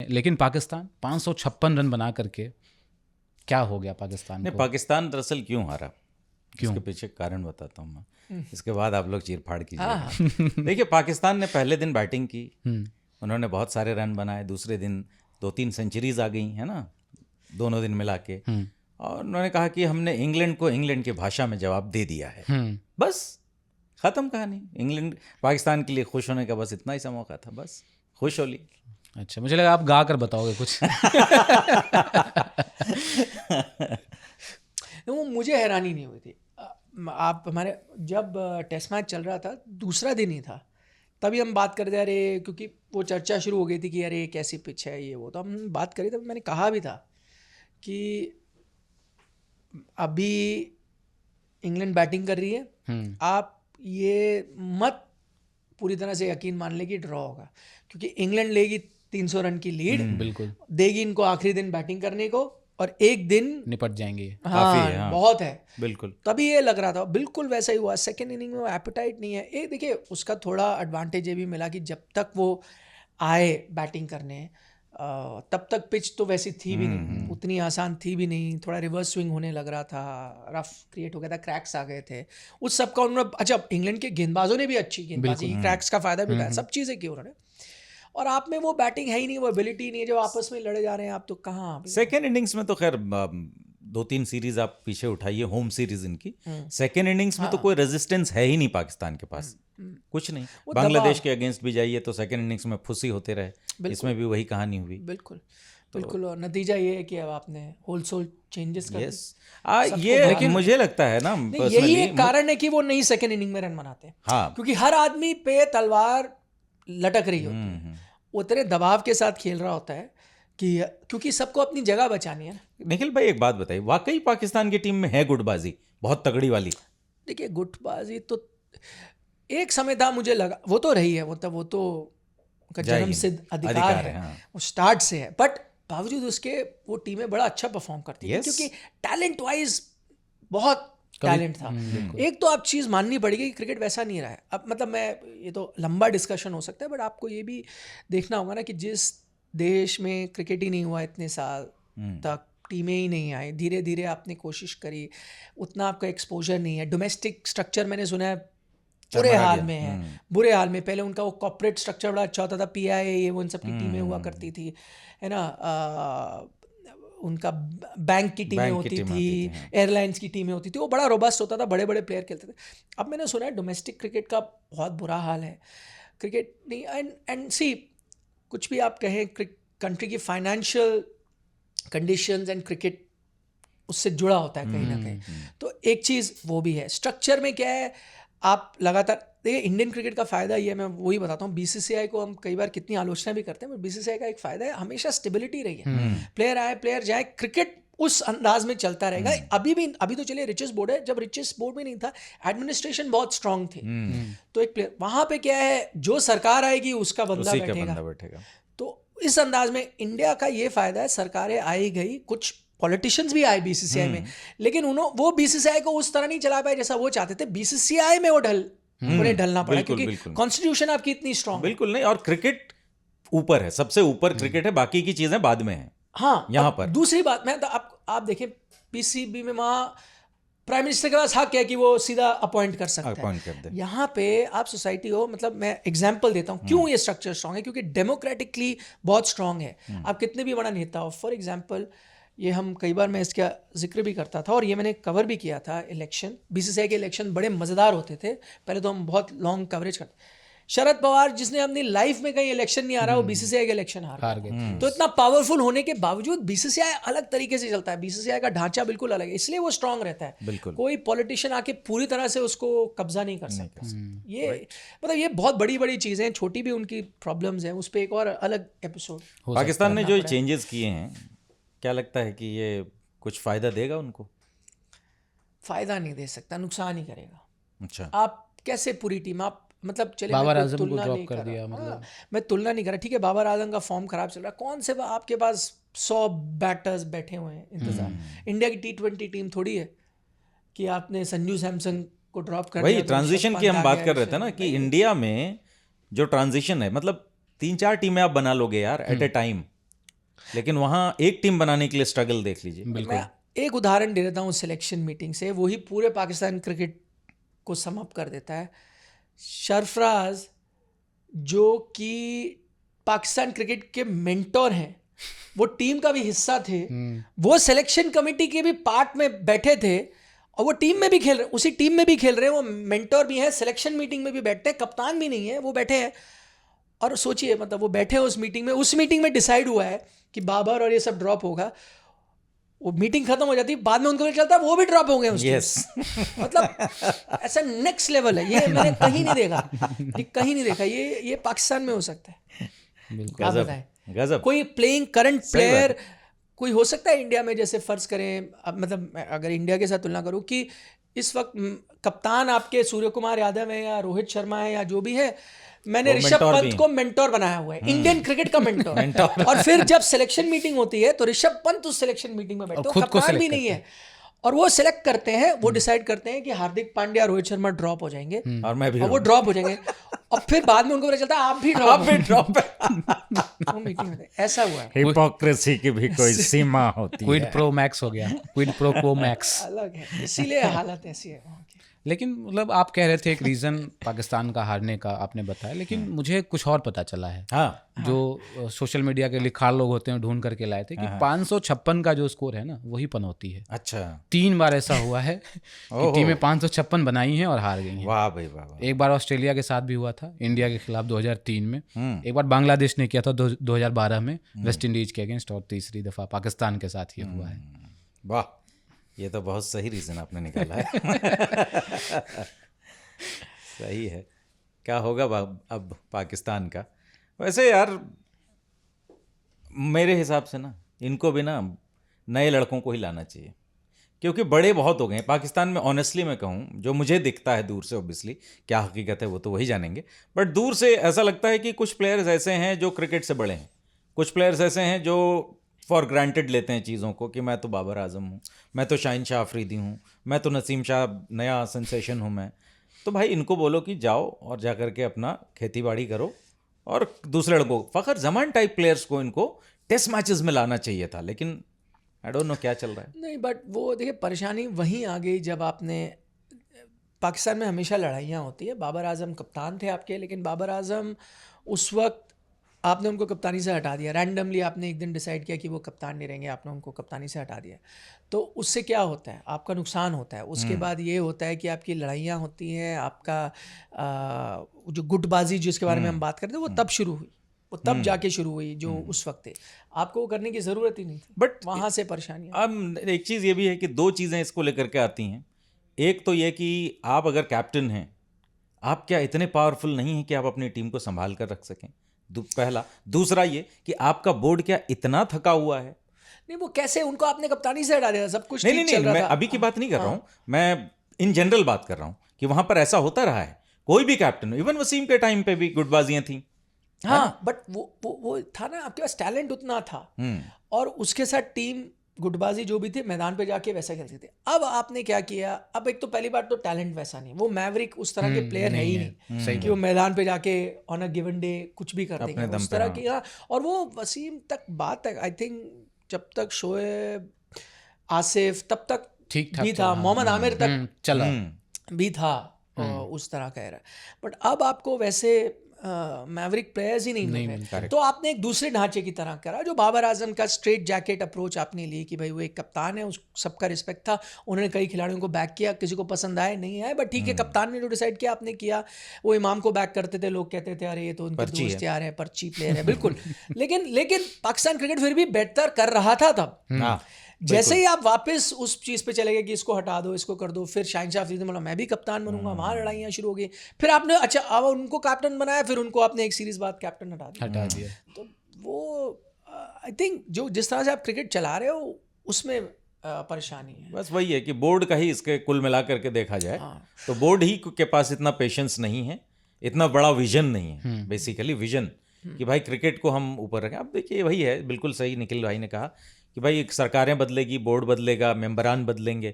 लेकिन पाकिस्तान 556 रन बना करके क्या हो गया पाकिस्तान नहीं, को? पाकिस्तान दरअसल क्यों हारा, क्यों? इसके पीछे कारण बताता हूँ मैं, इसके बाद आप लोग चीर फाड़ कीजिए। देखिए, पाकिस्तान ने पहले दिन बैटिंग की, उन्होंने बहुत सारे रन बनाए, दूसरे दिन 2-3 सेंचुरीज आ गई है ना, दोनों दिन मिला के, और उन्होंने कहा कि हमने इंग्लैंड को इंग्लैंड की भाषा में जवाब दे दिया है, बस ख़त्म कहानी। इंग्लैंड पाकिस्तान के लिए खुश होने का बस इतना ही सा मौका था, बस खुश हो ली। अच्छा, मुझे लगा आप गा कर बताओगे कुछ। वो मुझे हैरानी नहीं हुई थी। आप हमारे जब टेस्ट मैच चल रहा था, दूसरा दिन ही था, तभी हम बात करते अरे, क्योंकि वो चर्चा शुरू हो गई थी कि अरे कैसी पिच है ये वो, तो हम बात करी, तब मैंने कहा भी था कि अभी इंग्लैंड बैटिंग कर रही है, आप ये मत पूरी तरह से यकीन मान ले कि ड्रॉ होगा, क्योंकि इंग्लैंड लेगी 300 रन की लीड, बिल्कुल देगी इनको आखिरी दिन बैटिंग करने को, और एक दिन निपट जाएंगे। काफी है, हाँ, बहुत है, बिल्कुल। तभी ये लग रहा था, बिल्कुल वैसा ही हुआ। सेकेंड इनिंग में वो एपेटाइट नहीं है। एक देखिए, उसका थोड़ा एडवांटेज ये भी मिला कि जब तक वो आए बैटिंग करने, तब तक पिच तो वैसी थी भी नहीं, उतनी आसान थी भी नहीं, थोड़ा रिवर्स स्विंग होने लग रहा था, रफ क्रिएट हो गया था, क्रैक्स आ गए थे, उस सब का उन्होंने, अच्छा इंग्लैंड के गेंदबाजों ने भी अच्छी गेंदबाजी, क्रैक्स का फायदा भी उठाया, सब चीज़ें की उन्होंने, और आप में वो बैटिंग है ही नहीं, वो एबिलिटी नहीं है, जो आपस में लड़े जा रहे हैं आप, तो कहाँ। सेकेंड इनिंग्स में तो खैर 2-3 सीरीज आप पीछे उठाइए, होम सीरीज इनकी, सेकेंड इनिंग्स में तो कोई रेजिस्टेंस है ही नहीं पाकिस्तान के पास, कुछ नहीं। बांग्लादेश के अगेंस्ट भी जाइए तो सेकेंड इनिंग्स में फुसी होते रहे, इसमें भी वही कहानी हुई। बिल्कुल बिल्कुल, और नतीजा ये है कि अब आपने होलसेल चेंजेस कर ये मुझे लगता है ना, यही एक कारण है कि वो नहीं सेकेंड इनिंग में रन बनाते, हाँ, क्योंकि हर आदमी पे तलवार लटक रही होती है, वो तेरे दबाव के साथ खेल रहा होता है, कि क्योंकि सबको अपनी जगह बचानी है। निखिल भाई एक बात बताइए, वाकई पाकिस्तान की टीम में है गुटबाजी बहुत तगड़ी वाली? देखिए, गुटबाजी तो एक समय था, मुझे लगा वो तो रही है, वो तो उनका जन्म सिद्ध अधिकार है, हाँ। वो स्टार्ट से है, बट बावजूद उसके वो टीमें बड़ा अच्छा परफॉर्म करती थी, क्योंकि टैलेंट वाइज बहुत टैलेंट था। एक तो आप चीज़ माननी पड़ेगी कि क्रिकेट वैसा नहीं रहा है अब, मतलब मैं, ये तो लंबा डिस्कशन हो सकता है, बट आपको ये भी देखना होगा ना कि जिस देश में क्रिकेट ही नहीं हुआ इतने साल तक, टीमें ही नहीं आई, धीरे धीरे आपने कोशिश करी, उतना आपका एक्सपोजर नहीं है, डोमेस्टिक स्ट्रक्चर मैंने सुना है बुरे हाल में है, बुरे हाल में। पहले उनका वो कॉर्पोरेट स्ट्रक्चर बड़ा अच्छा होता था, PIA ये वो इन सब की टीमें हुआ करती थी, है ना, उनका बैंक की टीमें होती थी, एयरलाइंस की टीमें होती थी, वो बड़ा रोबस्ट होता था, बड़े बड़े प्लेयर खेलते थे। अब मैंने सुना है डोमेस्टिक क्रिकेट का बहुत बुरा हाल है, क्रिकेट नहीं, एंड सी, कुछ भी आप कहें, कंट्री की फाइनेंशियल कंडीशंस एंड क्रिकेट उससे जुड़ा होता है कहीं ना कहीं, तो एक चीज़ वो भी है। स्ट्रक्चर में क्या है, आप लगातार देखिए, इंडियन क्रिकेट का फ़ायदा ये है, मैं वही बताता हूँ, BCCI को हम कई बार कितनी आलोचना भी करते हैं, बट BCCI का एक फ़ायदा है, हमेशा स्टेबिलिटी रही है, प्लेयर आए प्लेयर जाए, क्रिकेट उस अंदाज में चलता रहेगा। अभी तो चलिए रिचेस्ट बोर्ड है, जब रिचेस्ट बोर्ड में नहीं था, एडमिनिस्ट्रेशन बहुत स्ट्रांग थी, तो एक प्लेयर वहाँ पे क्या है, जो सरकार आएगी उसका बंदा बैठेगा, तो इस अंदाज में इंडिया का ये फ़ायदा है, सरकारें आई गई, कुछ पॉलिटिशियंस भी आए BCCI में, लेकिन वो BCCI को उस तरह नहीं चला पाए जैसा वो चाहते थे, BCCI में वो उन्हें ढलना पड़ा, क्योंकि कॉन्स्टिट्यूशन आपकी इतनी स्ट्रांग। बिल्कुल नहीं, और क्रिकेट ऊपर है, सबसे ऊपर क्रिकेट है, बाकी की चीजें बाद में है। हाँ, यहाँ पर दूसरी बात, मैं तो आप देखें PCB में वहाँ प्राइम मिनिस्टर के पास हक है कि वो सीधा अपॉइंट कर सकता है, यहाँ पे आप सोसाइटी हो, मतलब मैं एग्जांपल देता हूँ क्यों ये स्ट्रक्चर स्ट्रांग है, क्योंकि डेमोक्रेटिकली बहुत स्ट्रांग है। आप कितने भी बड़ा नेता हो, फॉर एग्जांपल ये हम कई बार, मैं इसका जिक्र भी करता था और ये मैंने कवर भी किया था, इलेक्शन, BCCI के इलेक्शन बड़े मज़ेदार होते थे, पहले तो हम बहुत लॉन्ग कवरेज करते। शरद पवार जिसने अपनी लाइफ में कहीं इलेक्शन नहीं आ रहा, वो BCCI के इलेक्शन हार गए। तो इतना पावरफुल होने के बावजूद BCCI अलग तरीके से चलता है, BCCI का ढांचा बिल्कुल अलग है, इसलिए वो स्ट्रांग रहता है, कोई पॉलिटिशियन आके पूरी तरह से उसको कब्जा नहीं कर सकता। ये मतलब ये बहुत बड़ी बड़ी चीज़ें हैं, छोटी भी उनकी प्रॉब्लम्स हैं, उस पर एक और अलग एपिसोड। पाकिस्तान ने जो चेंजेस किए हैं, क्या लगता है कि ये कुछ फ़ायदा देगा उनको? फ़ायदा नहीं दे सकता, नुकसान ही करेगा। अच्छा, आप कैसे पूरी टीम, आप मतलब चले, बाबर आजम को ड्रॉप कर दिया, मतलब मैं तुलना नहीं कर रहा, ठीक है, बाबर आजम का फॉर्म खराब चल रहा है, कौन से आपके पास 100 बैटर्स बैठे हुए हैं इंतजार, इंडिया की T20 टीम थोड़ी है कि आपने संजू सैमसन को ड्रॉप कर दिया। वही ट्रांजिशन की हम बात कर रहे थे ना, कि इंडिया में जो ट्रांजिशन है, मतलब 3-4 टीमें आप बना लोगे यार एट ए टाइम, लेकिन वहाँ एक टीम बनाने के लिए स्ट्रगल देख लीजिए। मैं एक उदाहरण दे देता हूँ सिलेक्शन मीटिंग से, वही पूरे पाकिस्तान क्रिकेट को समअप कर देता है। सरफराज जो कि पाकिस्तान क्रिकेट के मेंटोर हैं, वो टीम का भी हिस्सा थे, वो सिलेक्शन कमेटी के भी पार्ट में बैठे थे और वो टीम में भी खेल रहे, उसी टीम में भी खेल रहे हैं, वो मेंटोर भी हैं, सिलेक्शन मीटिंग में भी बैठते हैं, कप्तान भी नहीं है, वो बैठे हैं। और सोचिए मतलब वो बैठे हैं उस मीटिंग में डिसाइड हुआ है कि बाबर और ये सब ड्रॉप होगा। वो मीटिंग खत्म हो जाती है, बाद में उनको पता चलता है वो भी ड्रॉप हो गए उसके। मतलब ऐसा नेक्स्ट लेवल है, ये मैंने कहीं नहीं देखा, ये पाकिस्तान में हो सकता है। आप बताएं, गजब। कोई प्लेइंग करंट प्लेयर कोई हो सकता है इंडिया में, जैसे फर्ज करें, अब मतलब अगर इंडिया के साथ तुलना करूं कि इस वक्त कप्तान आपके सूर्य कुमार यादव है या रोहित शर्मा है या जो भी है, मैंने ऋषभ पंत को मेंटोर बनाया हुआ है, इंडियन क्रिकेट का मेंटोर। और फिर जब सिलेक्शन मीटिंग होती है तो ऋषभ पंत उस सिलेक्शन मीटिंग में बैठते हैं, कप्तान भी नहीं है, और वो सिलेक्ट करते हैं, वो डिसाइड करते हैं कि हार्दिक पांड्या, रोहित शर्मा ड्रॉप हो जाएंगे और मैं भी, और वो ड्रॉप हो जाएंगे, और फिर बाद में उनको पता चलता है आप भी ड्रॉप वो मीटिंग में ऐसा हुआ है। हिपोक्रेसी की भी कोई सीमा होती है। क्विड प्रो मैक्स हो गया, क्विड प्रो को मैक्स अलग है, इसीलिए हालत ऐसी है वहाँ की। लेकिन मतलब आप कह रहे थे एक रीज़न पाकिस्तान का हारने का आपने बताया, लेकिन मुझे कुछ और पता चला है। जो सोशल मीडिया के लिखार लोग होते हैं ढूंढ करके लाए थे कि 556 का जो स्कोर है ना वही पनौती है। अच्छा, 3 बार ऐसा हुआ है कि टीमें 556 बनाई हैं और हार गई हैं। वाह भाई वाह। एक बार ऑस्ट्रेलिया के साथ भी हुआ था, इंडिया के खिलाफ 2003 में, एक बार बांग्लादेश ने किया था 2012 में वेस्ट इंडीज के अगेंस्ट, और तीसरी दफ़ा पाकिस्तान के साथ ही हुआ है। वाह, ये तो बहुत सही रीज़न आपने निकाला है। सही है। क्या होगा अब पाकिस्तान का? वैसे यार मेरे हिसाब से ना इनको भी ना नए लड़कों को ही लाना चाहिए, क्योंकि बड़े बहुत हो गए हैं पाकिस्तान में। ऑनेस्टली मैं कहूँ, जो मुझे दिखता है दूर से, ऑब्वियसली क्या हकीकत है वो तो वही जानेंगे, बट दूर से ऐसा लगता है कि कुछ प्लेयर्स ऐसे हैं जो क्रिकेट से बड़े हैं, कुछ प्लेयर्स ऐसे हैं जो फॉर ग्रांटेड लेते हैं चीज़ों को कि मैं तो बाबर आजम हूँ, मैं तो शाहिन शाह अफरीदी हूँ, मैं तो नसीम शाह नया सेंसेशन हूँ मैं। तो भाई इनको बोलो कि जाओ और जा करके अपना खेती बाड़ी करो, और दूसरे लड़कों फ़खर जमान टाइप प्लेयर्स को इनको टेस्ट मैचेस में लाना चाहिए था, लेकिन आई डोंट नो क्या चल रहा है। नहीं, बट वो देखिए परेशानी वहीं आ गई जब आपने, पाकिस्तान में हमेशा लड़ाइयाँ होती है। बाबर आजम कप्तान थे आपके, लेकिन बाबर आजम उस वक्त आपने उनको कप्तानी से हटा दिया, रैंडमली आपने एक दिन डिसाइड किया कि वो कप्तान नहीं रहेंगे, आपने उनको कप्तानी से हटा दिया। तो उससे क्या होता है, आपका नुकसान होता है। उसके बाद ये होता है कि आपकी लड़ाइयाँ होती हैं, आपका जो गुटबाजी जिसके बारे में हम बात करते हैं वो तब शुरू हुई, वो तब जाके शुरू हुई जो उस वक्त थे। आपको वो करने की ज़रूरत ही नहीं थी, बट वहाँ से परेशानी। अब एक चीज़ ये भी है कि 2 चीज़ें इसको लेकर के आती हैं। एक तो ये कि आप अगर कैप्टन हैं, आप क्या इतने पावरफुल नहीं हैं कि आप अपनी टीम को संभाल कर रख सकें, पहला। दूसरा ये कि आपका बोर्ड क्या इतना थका हुआ है। नहीं, वो कैसे, उनको आपने कप्तानी से हटा दिया, सब कुछ नहीं, मैं अभी की बात नहीं कर रहा हूँ, मैं इन जनरल बात कर रहा हूँ कि वहां पर ऐसा होता रहा है। कोई भी कैप्टन, इवन वसीम के टाइम पे भी गुटबाजियां थी। हाँ, बट वो था ना, आपके पास टैलेंट उतना था, और उसके साथ टीम गुटबाजी जो भी थी मैदान पे जाके वैसा खेलते थे। अब आपने क्या किया, अब एक तो पहली बात तो टैलेंट वैसा नहीं, वो मैवरिक उस तरह के प्लेयर है ही नहीं कि वो मैदान पे जाके ऑन अ गिवन डे कुछ भी कर देंगे उस तरह की। हाँ, और वो वसीम तक बात है, आई थिंक जब तक शोएब, आसिफ तब तक ठीक भी था, मोहम्मद आमिर तक चला भी था उस तरह का era। बट अब आपको वैसे मैवरिक प्लेयर्स ही नहीं मिल रहे, तो आपने एक दूसरे ढांचे की तरह करा। जो बाबर आजम का स्ट्रेट जैकेट अप्रोच आपने ली कि भाई वो एक कप्तान है, उस सबका रिस्पेक्ट था, उन्होंने कई खिलाड़ियों को बैक किया, किसी को पसंद आए नहीं आए, बट ठीक है, कप्तान ने जो डिसाइड किया आपने किया। वो इमाम को बैक करते थे, लोग कहते थे अरे ये तो उनके दोस्त यार है, पर्ची प्लेयर है, बिल्कुल। लेकिन पाकिस्तान क्रिकेट फिर भी बेहतर कर रहा था तब। जैसे ही आप वापस उस चीज़ पे चले गए कि इसको हटा दो, इसको कर दो, फिर शाहिन शाह अफरीदी बोला मैं भी कप्तान बनूंगा, वहाँ लड़ाइयाँ शुरू हो गई। फिर आपने अच्छा अब उनको कैप्टन बनाया, फिर उनको आपने एक सीरीज बाद कैप्टन हटा दिया। तो वो आई थिंक जो जिस तरह से आप क्रिकेट चला रहे हो उसमें परेशानी है। बस वही है कि बोर्ड का ही इसके कुल मिला करके देखा जाए तो बोर्ड ही के पास इतना पेशेंस नहीं है, इतना बड़ा विजन नहीं है, बेसिकली विजन कि भाई क्रिकेट को हम ऊपर रखें। अब देखिए वही है, बिल्कुल सही निखिल भाई ने कहा कि भाई सरकारें बदलेगी, बोर्ड बदलेगा, मेंबरान बदलेंगे,